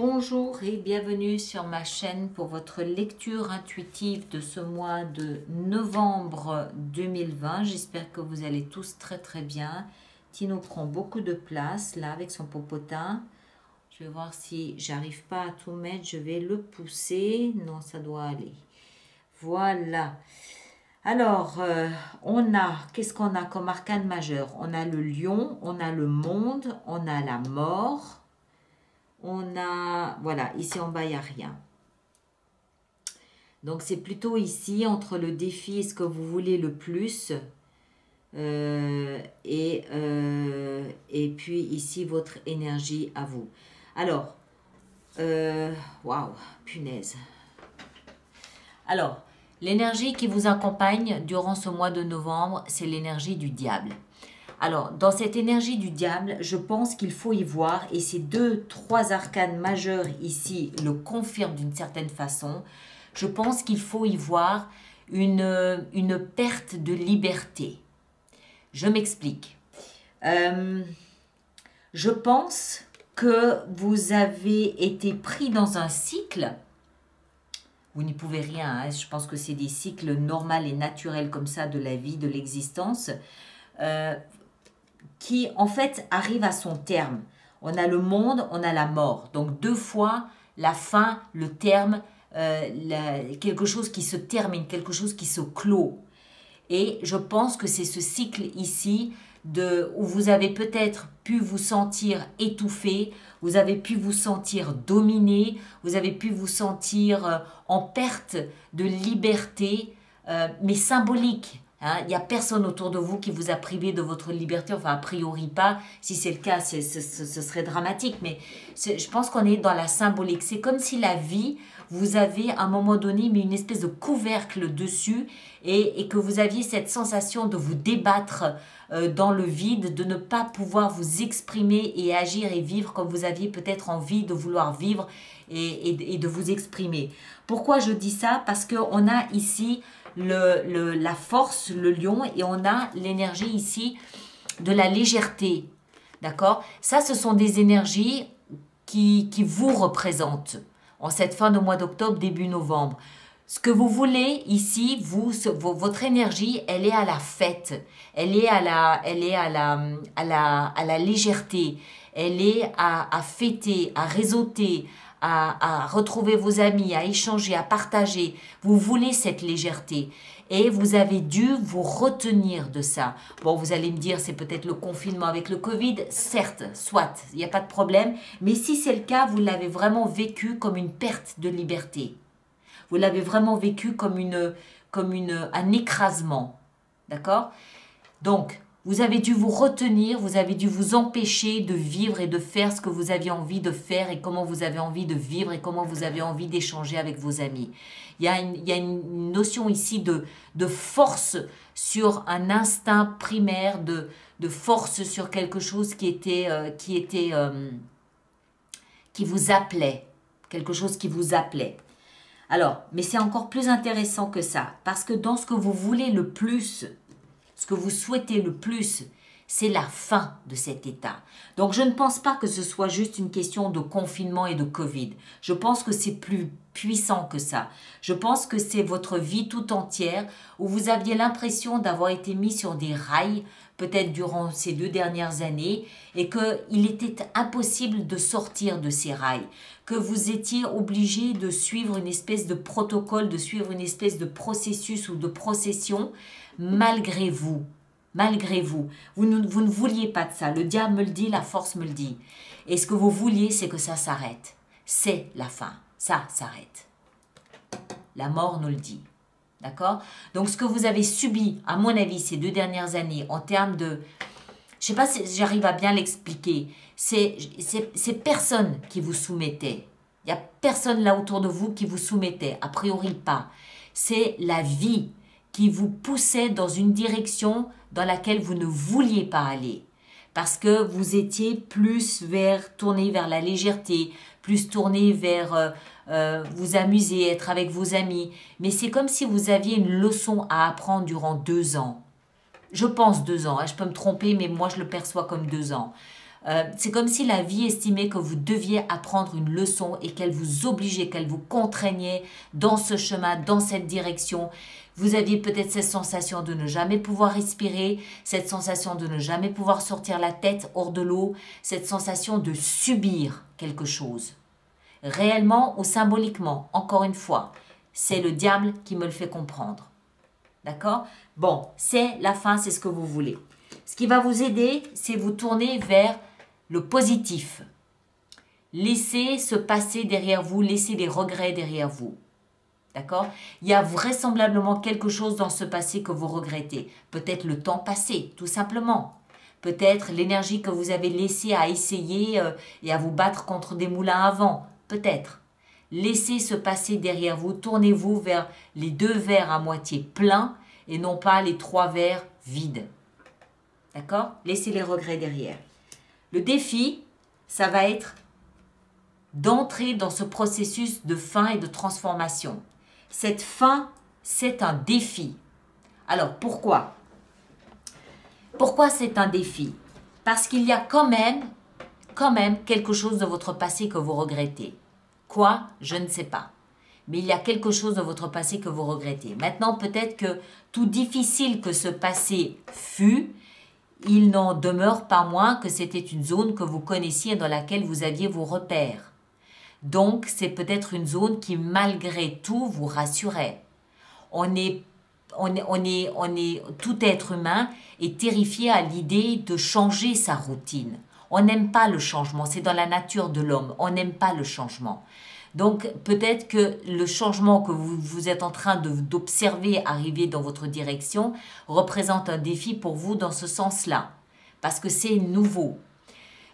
Bonjour et bienvenue sur ma chaîne pour votre lecture intuitive de ce mois de novembre 2020. J'espère que vous allez tous très bien. Tino prend beaucoup de place là avec son popotin. Je vais voir si j'arrive pas à tout mettre. Je vais le pousser. Non, ça doit aller. Voilà. Alors, qu'est-ce qu'on a comme arcane majeur? On a le lion, on a le monde, on a la mort. On a, voilà, ici en bas, il n'y a rien. Donc, c'est plutôt ici, entre le défi et ce que vous voulez le plus. Et puis ici, votre énergie à vous. Alors, waouh, punaise. Alors, l'énergie qui vous accompagne durant ce mois de novembre, c'est l'énergie du diable. Alors, dans cette énergie du diable, je pense qu'il faut y voir, et ces trois arcanes majeurs ici le confirment d'une certaine façon, je pense qu'il faut y voir une perte de liberté. Je m'explique. Je pense que vous avez été pris dans un cycle. Vous n'y pouvez rien, hein. Je pense que c'est des cycles normaux et naturels comme ça de la vie, de l'existence. Qui en fait arrive à son terme. On a le monde, on a la mort. Donc deux fois la fin, le terme, quelque chose qui se termine, quelque chose qui se clôt. Et je pense que c'est ce cycle ici où vous avez peut-être pu vous sentir étouffé, vous avez pu vous sentir dominé, vous avez pu vous sentir en perte de liberté, mais symbolique. Hein, il n'y a personne autour de vous qui vous a privé de votre liberté, enfin a priori pas, si c'est le cas ce serait dramatique, mais je pense qu'on est dans la symbolique. C'est comme si la vie, vous avez à un moment donné mis une espèce de couvercle dessus et que vous aviez cette sensation de vous débattre dans le vide, de ne pas pouvoir vous exprimer et agir et vivre comme vous aviez peut-être envie de vouloir vivre et de vous exprimer. Pourquoi je dis ça? Parce qu'on a ici la force, le lion, et on a l'énergie ici de la légèreté. D'accord? Ça, ce sont des énergies qui vous représentent en cette fin de mois d'octobre, début novembre. Ce que vous voulez ici, votre énergie, elle est à la fête, elle est à la légèreté, elle est à fêter, à réseauter, à retrouver vos amis, à échanger, à partager. Vous voulez cette légèreté et vous avez dû vous retenir de ça. Bon, vous allez me dire, c'est peut-être le confinement avec le Covid. Certes, soit, il n'y a pas de problème. Mais si c'est le cas, vous l'avez vraiment vécu comme une perte de liberté. Vous l'avez vraiment vécu comme un écrasement. D'accord? Donc, vous avez dû vous retenir, vous avez dû vous empêcher de vivre et de faire ce que vous aviez envie de faire et comment vous avez envie de vivre et comment vous avez envie d'échanger avec vos amis. Il y a une notion ici de force sur un instinct primaire, de force sur quelque chose qui vous appelait, quelque chose qui vous appelait. Alors, mais c'est encore plus intéressant que ça, parce que dans ce que vous voulez le plus, ce que vous souhaitez le plus, c'est la fin de cet état. Donc, je ne pense pas que ce soit juste une question de confinement et de Covid. Je pense que c'est plus puissant que ça. Je pense que c'est votre vie tout entière où vous aviez l'impression d'avoir été mis sur des rails, peut-être durant ces 2 dernières années, et qu'il était impossible de sortir de ces rails, que vous étiez obligé de suivre une espèce de protocole, de suivre une espèce de processus ou de procession, malgré vous. Malgré vous. Vous ne vouliez pas de ça. Le diable me le dit, la force me le dit. Et ce que vous vouliez, c'est que ça s'arrête. C'est la fin. Ça s'arrête. La mort nous le dit. D'accord? Donc, ce que vous avez subi, à mon avis, ces 2 dernières années, en termes de... Je ne sais pas si j'arrive à bien l'expliquer. C'est personne qui vous soumettait. Il n'y a personne là autour de vous qui vous soumettait. A priori pas. C'est la vie qui vous poussait dans une direction dans laquelle vous ne vouliez pas aller. Parce que vous étiez plus tourné vers la légèreté, plus tourné vers vous amuser, être avec vos amis. Mais c'est comme si vous aviez une leçon à apprendre durant 2 ans. Je pense 2 ans, hein, je peux me tromper, mais moi je le perçois comme 2 ans. C'est comme si la vie estimait que vous deviez apprendre une leçon et qu'elle vous obligeait, qu'elle vous contraignait dans ce chemin, dans cette direction. Vous aviez peut-être cette sensation de ne jamais pouvoir respirer, cette sensation de ne jamais pouvoir sortir la tête hors de l'eau, cette sensation de subir quelque chose. Réellement ou symboliquement, encore une fois, c'est le diable qui me le fait comprendre. D'accord? Bon, c'est la fin, c'est ce que vous voulez. Ce qui va vous aider, c'est vous tourner vers le positif. Laissez se passer derrière vous, laissez les regrets derrière vous. D'accord? Il y a vraisemblablement quelque chose dans ce passé que vous regrettez. Peut-être le temps passé, tout simplement. Peut-être l'énergie que vous avez laissée à essayer et à vous battre contre des moulins à vent. Peut-être. Laissez se passer derrière vous, tournez-vous vers les 2 verres à moitié pleins et non pas les 3 verres vides. D'accord? Laissez les regrets derrière. Le défi, ça va être d'entrer dans ce processus de fin et de transformation. Cette fin, c'est un défi. Alors, pourquoi? Pourquoi c'est un défi? Parce qu'il y a quand même quelque chose de votre passé que vous regrettez. Quoi? Je ne sais pas. Mais il y a quelque chose de votre passé que vous regrettez. Maintenant, peut-être que tout difficile que ce passé fut, il n'en demeure pas moins que c'était une zone que vous connaissiez dans laquelle vous aviez vos repères. Donc, c'est peut-être une zone qui, malgré tout, vous rassurait. Tout être humain est terrifié à l'idée de changer sa routine. On n'aime pas le changement, c'est dans la nature de l'homme, on n'aime pas le changement. Donc, peut-être que le changement que vous êtes en train d'observer arriver dans votre direction représente un défi pour vous dans ce sens-là, parce que c'est nouveau.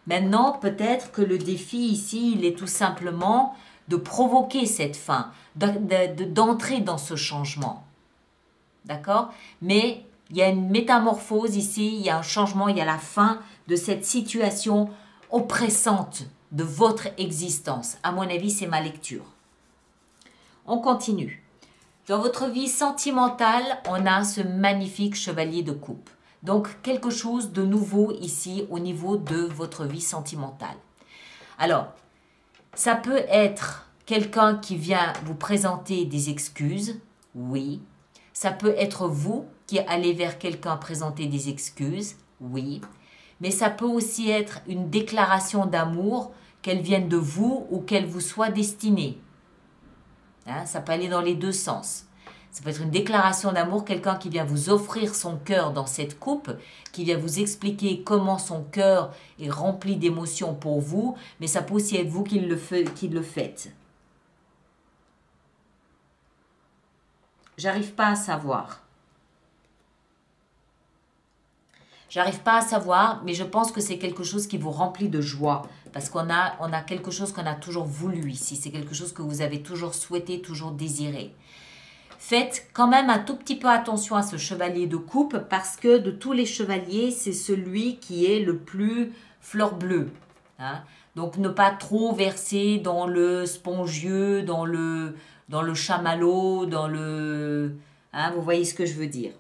Maintenant, peut-être que le défi ici, il est tout simplement de provoquer cette fin, d'entrer dans ce changement. D'accord? Mais il y a une métamorphose ici, il y a un changement, il y a la fin de cette situation oppressante de votre existence. À mon avis, c'est ma lecture. On continue. Dans votre vie sentimentale, on a ce magnifique chevalier de coupe. Donc, quelque chose de nouveau ici au niveau de votre vie sentimentale. Alors, ça peut être quelqu'un qui vient vous présenter des excuses, oui. Ça peut être vous qui allez vers quelqu'un présenter des excuses, oui. Mais ça peut aussi être une déclaration d'amour, qu'elle vienne de vous ou qu'elle vous soit destinée. Hein, ça peut aller dans les 2 sens. Ça peut être une déclaration d'amour, quelqu'un qui vient vous offrir son cœur dans cette coupe, qui vient vous expliquer comment son cœur est rempli d'émotions pour vous, mais ça peut aussi être vous qui le faites. J'arrive pas à savoir. J'arrive pas à savoir, mais je pense que c'est quelque chose qui vous remplit de joie. Parce qu'on a quelque chose qu'on a toujours voulu ici. C'est quelque chose que vous avez toujours souhaité, toujours désiré. Faites quand même un tout petit peu attention à ce chevalier de coupe parce que de tous les chevaliers, c'est celui qui est le plus fleur bleue. Hein? Donc ne pas trop verser dans le spongieux, dans le chamallow, hein, vous voyez ce que je veux dire.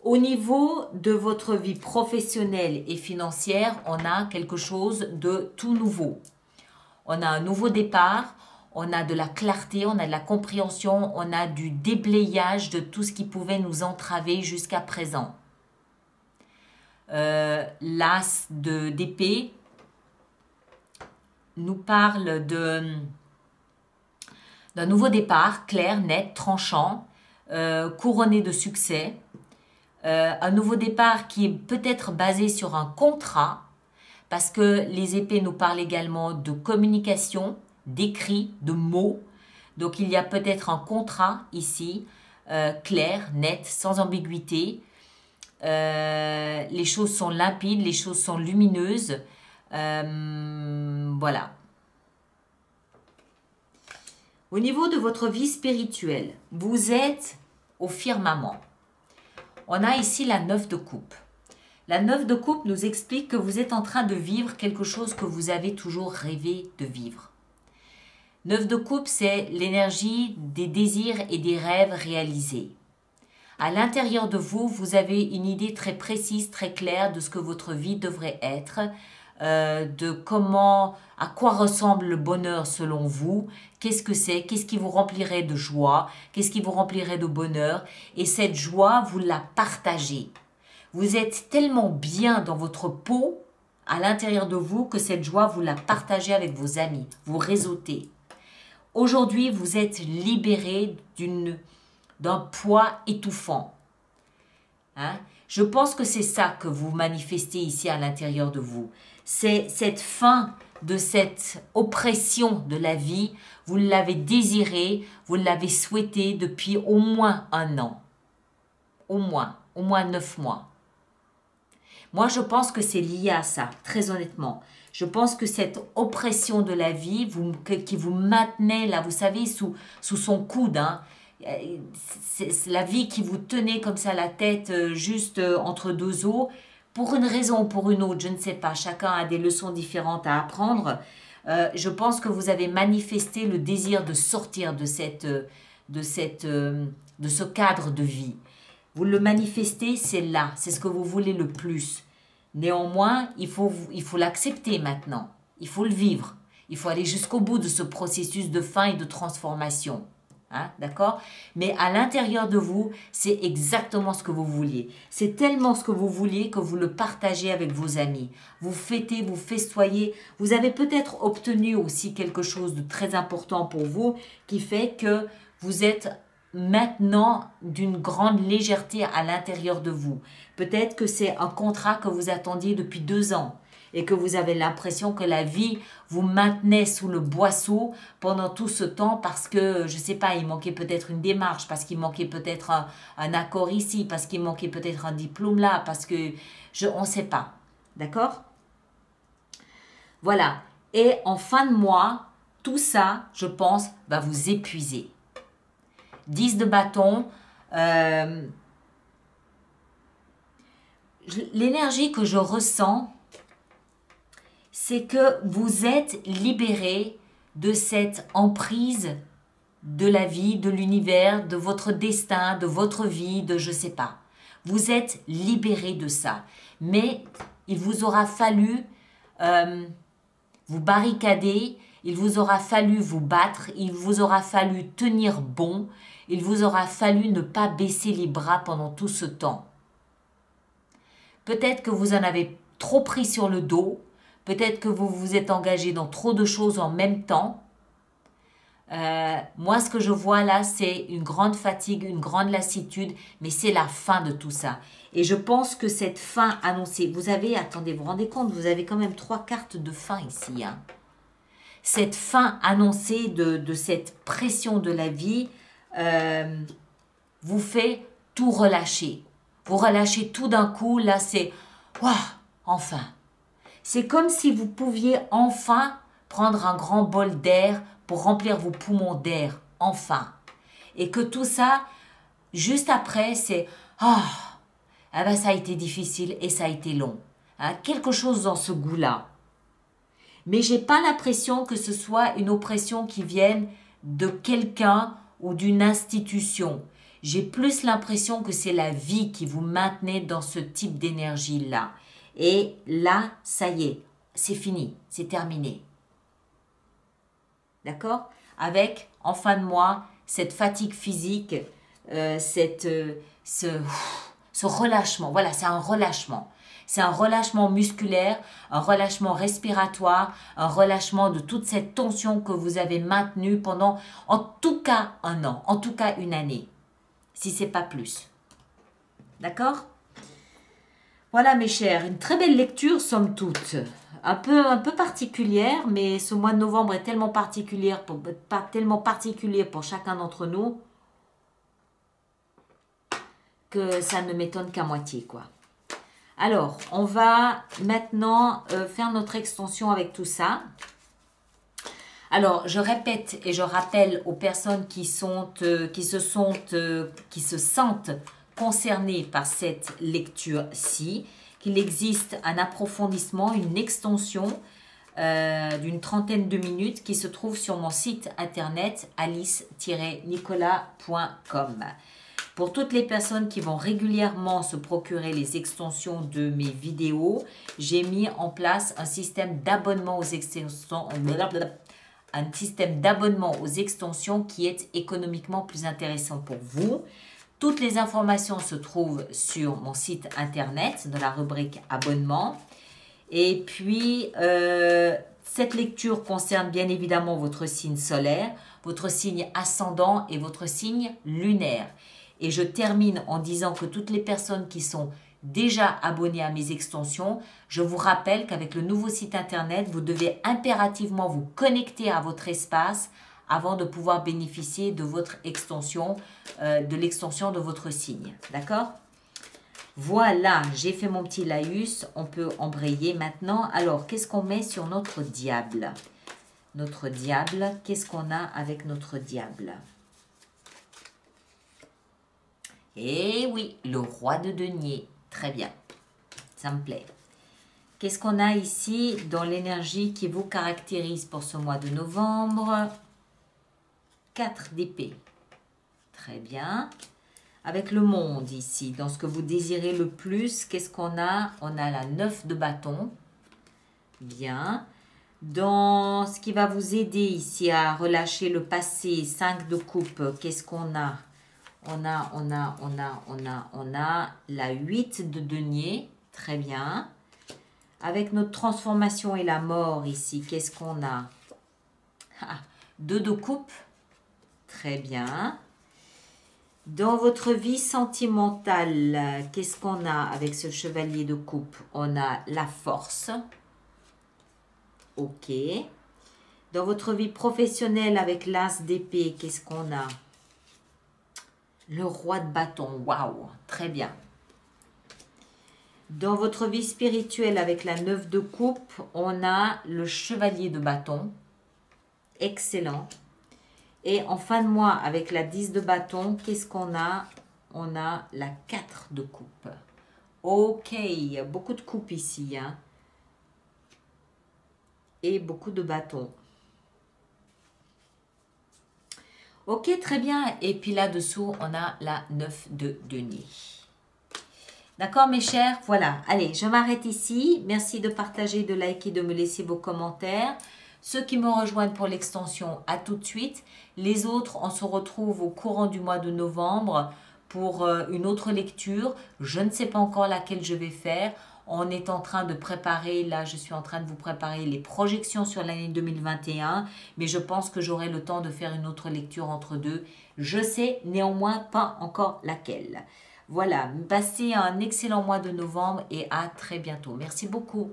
Au niveau de votre vie professionnelle et financière, on a quelque chose de tout nouveau. On a un nouveau départ, on a de la clarté, on a de la compréhension, on a du déblayage de tout ce qui pouvait nous entraver jusqu'à présent. L'as d'épée nous parle d'un nouveau départ, clair, net, tranchant, couronné de succès. Un nouveau départ qui est peut-être basé sur un contrat, parce que les épées nous parlent également de communication, d'écrit, de mots. Donc il y a peut-être un contrat ici, clair, net, sans ambiguïté. Les choses sont limpides, les choses sont lumineuses. Voilà. Au niveau de votre vie spirituelle, vous êtes au firmament. On a ici la 9 de coupe. La 9 de coupe nous explique que vous êtes en train de vivre quelque chose que vous avez toujours rêvé de vivre. 9 de coupe, c'est l'énergie des désirs et des rêves réalisés. À l'intérieur de vous, vous avez une idée très précise, très claire de ce que votre vie devrait être. de comment, à quoi ressemble le bonheur selon vous, qu'est-ce que c'est, qu'est-ce qui vous remplirait de joie, qu'est-ce qui vous remplirait de bonheur, et cette joie, vous la partagez. Vous êtes tellement bien dans votre peau, à l'intérieur de vous, que cette joie, vous la partagez avec vos amis, vous réseautez. Aujourd'hui, vous êtes libéré d'un poids étouffant. Hein? Je pense que c'est ça que vous manifestez ici à l'intérieur de vous. C'est cette fin de cette oppression de la vie. Vous l'avez désiré, vous l'avez souhaité depuis au moins 1 an. Au moins 9 mois. Moi, je pense que c'est lié à ça, très honnêtement. Je pense que cette oppression de la vie qui vous maintenait là, vous savez, sous son coude, hein, c'est la vie qui vous tenait comme ça la tête juste entre 2 os, pour une raison ou pour une autre, je ne sais pas, chacun a des leçons différentes à apprendre. Je pense que vous avez manifesté le désir de sortir de ce cadre de vie. Vous le manifestez, c'est là, c'est ce que vous voulez le plus. Néanmoins, il faut l'accepter maintenant. Il faut le vivre. Il faut aller jusqu'au bout de ce processus de fin et de transformation. Hein, d'accord? Mais à l'intérieur de vous, c'est exactement ce que vous vouliez. C'est tellement ce que vous vouliez que vous le partagez avec vos amis. Vous fêtez, vous festoyez. Vous avez peut-être obtenu aussi quelque chose de très important pour vous qui fait que vous êtes maintenant d'une grande légèreté à l'intérieur de vous. Peut-être que c'est un contrat que vous attendiez depuis 2 ans et que vous avez l'impression que la vie vous maintenait sous le boisseau pendant tout ce temps parce que, je ne sais pas, il manquait peut-être une démarche, parce qu'il manquait peut-être un accord ici, parce qu'il manquait peut-être un diplôme là, parce que on ne sait pas. D'accord? Voilà. Et en fin de mois, tout ça, je pense, va vous épuiser. 10 de bâton, l'énergie que je ressens, c'est que vous êtes libéré de cette emprise de la vie, de l'univers, de votre destin, de votre vie, de je sais pas. Vous êtes libéré de ça. Mais il vous aura fallu vous barricader, il vous aura fallu vous battre, il vous aura fallu tenir bon, il vous aura fallu ne pas baisser les bras pendant tout ce temps. Peut-être que vous en avez trop pris sur le dos, peut-être que vous vous êtes engagé dans trop de choses en même temps. Moi, ce que je vois là, c'est une grande fatigue, une grande lassitude, mais c'est la fin de tout ça. Et je pense que cette fin annoncée, vous avez, attendez, vous vous rendez compte, vous avez quand même 3 cartes de fin ici. Hein. Cette fin annoncée de cette pression de la vie vous fait tout relâcher. Vous relâchez tout d'un coup, là c'est « Waouh, enfin !» C'est comme si vous pouviez enfin prendre un grand bol d'air pour remplir vos poumons d'air, enfin. Et que tout ça, juste après, c'est « Ah, eh ben, ça a été difficile et ça a été long. Hein, » quelque chose dans ce goût-là. Mais j'ai pas l'impression que ce soit une oppression qui vienne de quelqu'un ou d'une institution. J'ai plus l'impression que c'est la vie qui vous maintenait dans ce type d'énergie-là. Et là, ça y est, c'est fini, c'est terminé. D'accord? Avec, en fin de mois, cette fatigue physique, ce relâchement. Voilà, c'est un relâchement. C'est un relâchement musculaire, un relâchement respiratoire, un relâchement de toute cette tension que vous avez maintenue pendant, en tout cas, 1 an, en tout cas 1 année, si ce n'est pas plus. D'accord? Voilà mes chers, une très belle lecture somme toute. Un peu particulière, mais ce mois de novembre est tellement particulier pour chacun d'entre nous que ça ne m'étonne qu'à moitié, quoi. Alors, on va maintenant faire notre extension avec tout ça. Alors, je répète et je rappelle aux personnes qui se sentent concernées par cette lecture-ci qu'il existe un approfondissement, une extension d'une 30aine de minutes qui se trouve sur mon site internet alice-nicolas.com. Pour toutes les personnes qui vont régulièrement se procurer les extensions de mes vidéos, j'ai mis en place un système d'abonnement aux extensions, qui est économiquement plus intéressant pour vous. Toutes les informations se trouvent sur mon site internet, dans la rubrique abonnement. Et puis, cette lecture concerne bien évidemment votre signe solaire, votre signe ascendant et votre signe lunaire. Et je termine en disant que toutes les personnes qui sont déjà abonnées à mes extensions, je vous rappelle qu'avec le nouveau site internet, vous devez impérativement vous connecter à votre espace avant de pouvoir bénéficier de votre extension, de l'extension de votre signe. D'accord ? Voilà, j'ai fait mon petit laïus, on peut embrayer maintenant. Alors, qu'est-ce qu'on met sur notre diable? Notre diable, qu'est-ce qu'on a avec notre diable? Eh oui, le roi de denier. Très bien, ça me plaît. Qu'est-ce qu'on a ici dans l'énergie qui vous caractérise pour ce mois de novembre? 4 d'épée. Très bien. Avec le monde ici, dans ce que vous désirez le plus, qu'est-ce qu'on a? On a la 9 de bâton. Bien. Dans ce qui va vous aider ici à relâcher le passé, 5 de coupe, qu'est-ce qu'on a? On a la 8 de denier. Très bien. Avec notre transformation et la mort ici, qu'est-ce qu'on a? 2 de coupe. Très bien. Dans votre vie sentimentale, qu'est-ce qu'on a avec ce chevalier de coupe? On a la force. Ok. Dans votre vie professionnelle avec l'as d'épée, qu'est-ce qu'on a? Le roi de bâton. Waouh, très bien. Dans votre vie spirituelle avec la 9 de coupe, on a le chevalier de bâton. Excellent. Et en fin de mois, avec la 10 de bâton, qu'est-ce qu'on a? On a la 4 de coupe. Ok, beaucoup de coupes ici. Hein? Et beaucoup de bâtons. Ok, très bien. Et puis là-dessous, on a la 9 de denier. D'accord, mes chers? Voilà. Allez, je m'arrête ici. Merci de partager, de liker, de me laisser vos commentaires. Ceux qui me rejoignent pour l'extension, à tout de suite. Les autres, on se retrouve au courant du mois de novembre pour une autre lecture. Je ne sais pas encore laquelle je vais faire. On est en train de préparer, là je suis en train de vous préparer les projections sur l'année 2021, mais je pense que j'aurai le temps de faire une autre lecture entre deux. Je sais néanmoins pas encore laquelle. Voilà, passez un excellent mois de novembre et à très bientôt. Merci beaucoup.